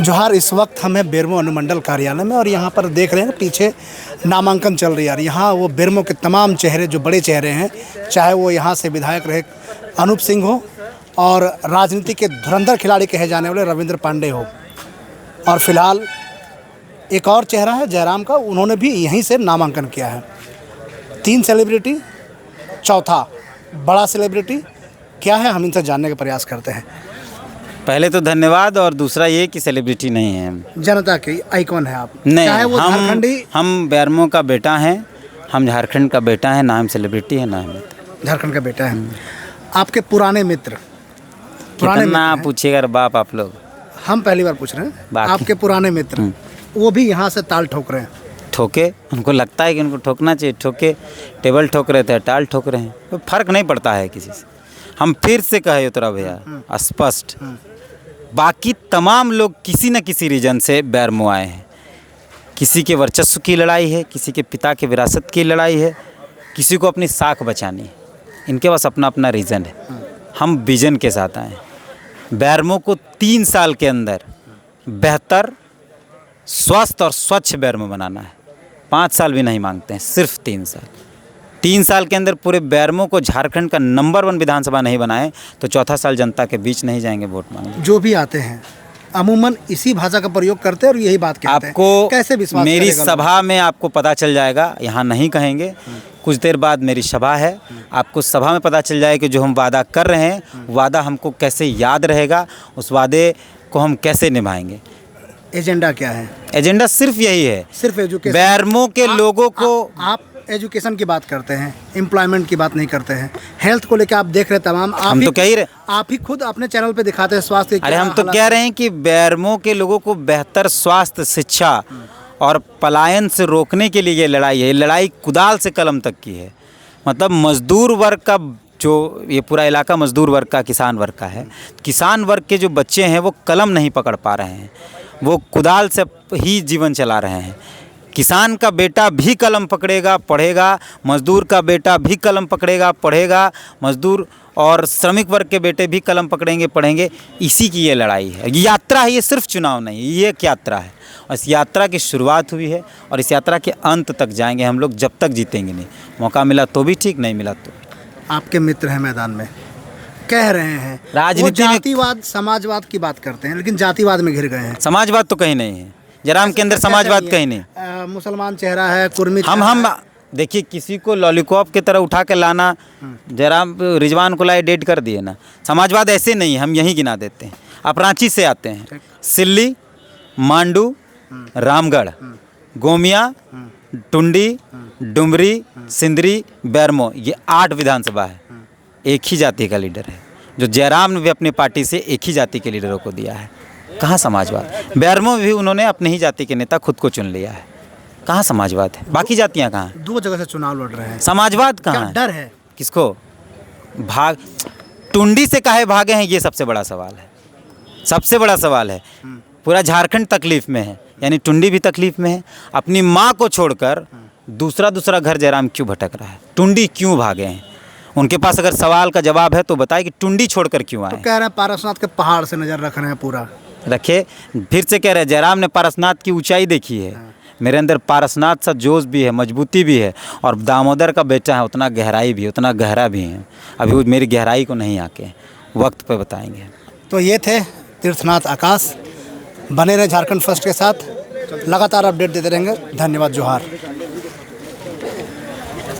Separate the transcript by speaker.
Speaker 1: जोहार, इस वक्त हम हैं बेरमो अनुमंडल कार्यालय में और यहाँ पर देख रहे हैं पीछे नामांकन चल रही है। यहाँ वो बेरमो के तमाम चेहरे, जो बड़े चेहरे हैं, चाहे वो यहाँ से विधायक रहे अनूप सिंह हो और राजनीति के धुरंधर खिलाड़ी कहे जाने वाले रविंद्र पांडे हो, और फिलहाल एक और चेहरा है जयराम का, उन्होंने भी यहीं से नामांकन किया है। 3 सेलिब्रिटी, चौथा बड़ा सेलिब्रिटी क्या है, हम इनसे जानने का प्रयास करते हैं।
Speaker 2: पहले तो धन्यवाद, और दूसरा ये कि सेलिब्रिटी नहीं है,
Speaker 1: जनता के आइकॉन है आप।
Speaker 2: नहीं,
Speaker 1: चाहे वो झारखंडी,
Speaker 2: हम बेरमो का बेटा हैं, हम झारखंड का बेटा है, ना हम सेलिब्रिटी है ना हम
Speaker 1: झारखंड का बेटा है। आपके पुराने मित्र,
Speaker 2: कितना पूछिएगा बाप आप लोग,
Speaker 1: हम पहली बार पूछ रहे हैं, आपके पुराने मित्र वो भी यहाँ से ताल ठोक रहे हैं।
Speaker 2: ठोके, उनको लगता है कि उनको ठोकना चाहिए, ठोके, टेबल ठोक रहे थे, टाल ठोक रहे हैं, तो फर्क नहीं पड़ता है किसी से। हम फिर से कहे उतरा भैया स्पष्ट, बाकी तमाम लोग किसी न किसी रीजन से बेरमो आए हैं। किसी के वर्चस्व की लड़ाई है, किसी के पिता के विरासत की लड़ाई है, किसी को अपनी साख बचानी है। इनके पास अपना अपना रीज़न है। हम विजन के साथ आए हैं। बेरमो को 3 साल के अंदर बेहतर, स्वस्थ और स्वच्छ बेरमो बनाना है। 5 साल भी नहीं मांगते हैं, सिर्फ 3 साल। 3 साल के अंदर पूरे बेरमो को झारखंड का नंबर 1 विधानसभा नहीं बनाए तो चौथा साल जनता के बीच नहीं जाएंगे वोट मांगने।
Speaker 1: जो भी आते हैं अमूमन इसी भाषा का प्रयोग करते हैं और यही बात कहते हैं।
Speaker 2: आपको
Speaker 1: कैसे विश्वास
Speaker 2: मेरी सभा में आपको पता चल जाएगा, यहाँ नहीं कहेंगे। कुछ देर बाद मेरी सभा है, आपको सभा में पता चल जाएगा कि जो हम वादा कर रहे हैं, वादा हमको कैसे याद रहेगा, उस वादे को हम कैसे निभाएंगे।
Speaker 1: एजेंडा क्या है?
Speaker 2: एजेंडा सिर्फ यही है,
Speaker 1: सिर्फ एजुकेशन।
Speaker 2: बेरमो के लोगों को
Speaker 1: आप एजुकेशन की बात करते हैं, एम्प्लॉयमेंट की बात नहीं करते हैं। हेल्थ को लेकर आप देख रहे तमाम,
Speaker 2: हम तो कह ही रहे,
Speaker 1: आप ही खुद अपने चैनल पे दिखाते हैं स्वास्थ्य।
Speaker 2: अरे हम तो कह रहे हैं कि बेरमो के लोगों को बेहतर स्वास्थ्य, शिक्षा और पलायन से रोकने के लिए ये लड़ाई है। ये लड़ाई कुदाल से कलम तक की है। मतलब मजदूर वर्ग का, जो ये पूरा इलाका मजदूर वर्ग का, किसान वर्ग का है। किसान वर्ग के जो बच्चे हैं वो कलम नहीं पकड़ पा रहे हैं, वो कुदाल से ही जीवन चला रहे हैं। किसान का बेटा भी कलम पकड़ेगा, पढ़ेगा, मजदूर का बेटा भी कलम पकड़ेगा, पढ़ेगा, मजदूर और श्रमिक वर्ग के बेटे भी कलम पकड़ेंगे, पढ़ेंगे। इसी की ये लड़ाई है, यात्रा है। ये सिर्फ चुनाव नहीं, ये एक यात्रा है और इस यात्रा की शुरुआत हुई है और इस यात्रा के अंत तक जाएंगे हम लोग, जब तक जीतेंगे नहीं। मौका मिला तो भी ठीक, नहीं मिला तो।
Speaker 1: आपके मित्र हैं मैदान में, कह रहे हैं
Speaker 2: राजनीति में
Speaker 1: जातिवाद, समाजवाद की बात करते हैं, लेकिन जातिवाद में घिर गए हैं।
Speaker 2: समाजवाद तो कहीं नहीं है, जयराम के अंदर समाजवाद कहीं नहीं।
Speaker 1: मुसलमान चेहरा है, कुर्मी
Speaker 2: हम देखिए, किसी को लॉलीपॉप की तरह उठा के लाना, जयराम रिजवान को लाए डेट कर दिए ना। समाजवाद ऐसे नहीं, हम यहीं गिना देते हैं। आप रांची से आते हैं, सिल्ली, मांडू, रामगढ़, गोमिया, टुंडी, डुमरी, सिंदरी, बेरमो, ये 8 विधानसभा है। एक ही जाति का लीडर है, जो जयराम ने भी अपनी पार्टी से एक ही जाति के लीडरों को दिया है। कहाँ समाजवाद? बेरमो भी उन्होंने अपनी ही जाति के नेता खुद को चुन लिया है। कहाँ समाजवाद है? बाकी जातियाँ कहाँ?
Speaker 1: 2 जगह से चुनाव लड़ रहे हैं,
Speaker 2: समाजवाद कहाँ है?
Speaker 1: डर है
Speaker 2: किसको? भाग, टुंडी से काहे भागे हैं, ये सबसे बड़ा सवाल है। सबसे बड़ा सवाल है। पूरा झारखंड तकलीफ में है, यानी टुंडी भी तकलीफ में है। अपनी माँ को छोड़कर दूसरा घर जयराम क्यों भटक रहा है? टुंडी क्यों भागे हैं? उनके पास अगर सवाल का जवाब है तो बताए कि टुंडी छोड़कर क्यों आए?
Speaker 1: तो कह रहे हैं पारसनाथ के पहाड़ से नज़र रख रहे हैं पूरा।
Speaker 2: रखे, फिर से कह रहे हैं, जयराम ने पारसनाथ की ऊंचाई देखी है। मेरे अंदर पारसनाथ सा जोश भी है, मजबूती भी है, और दामोदर का बेटा है, उतना गहराई भी, उतना गहरा भी है। अभी वो मेरी गहराई को नहीं आके वक्त पे बताएंगे।
Speaker 1: तो ये थे तीर्थनाथ आकाश। बने रहे झारखंड फर्स्ट के साथ, लगातार अपडेट देते रहेंगे। धन्यवाद, जोहार।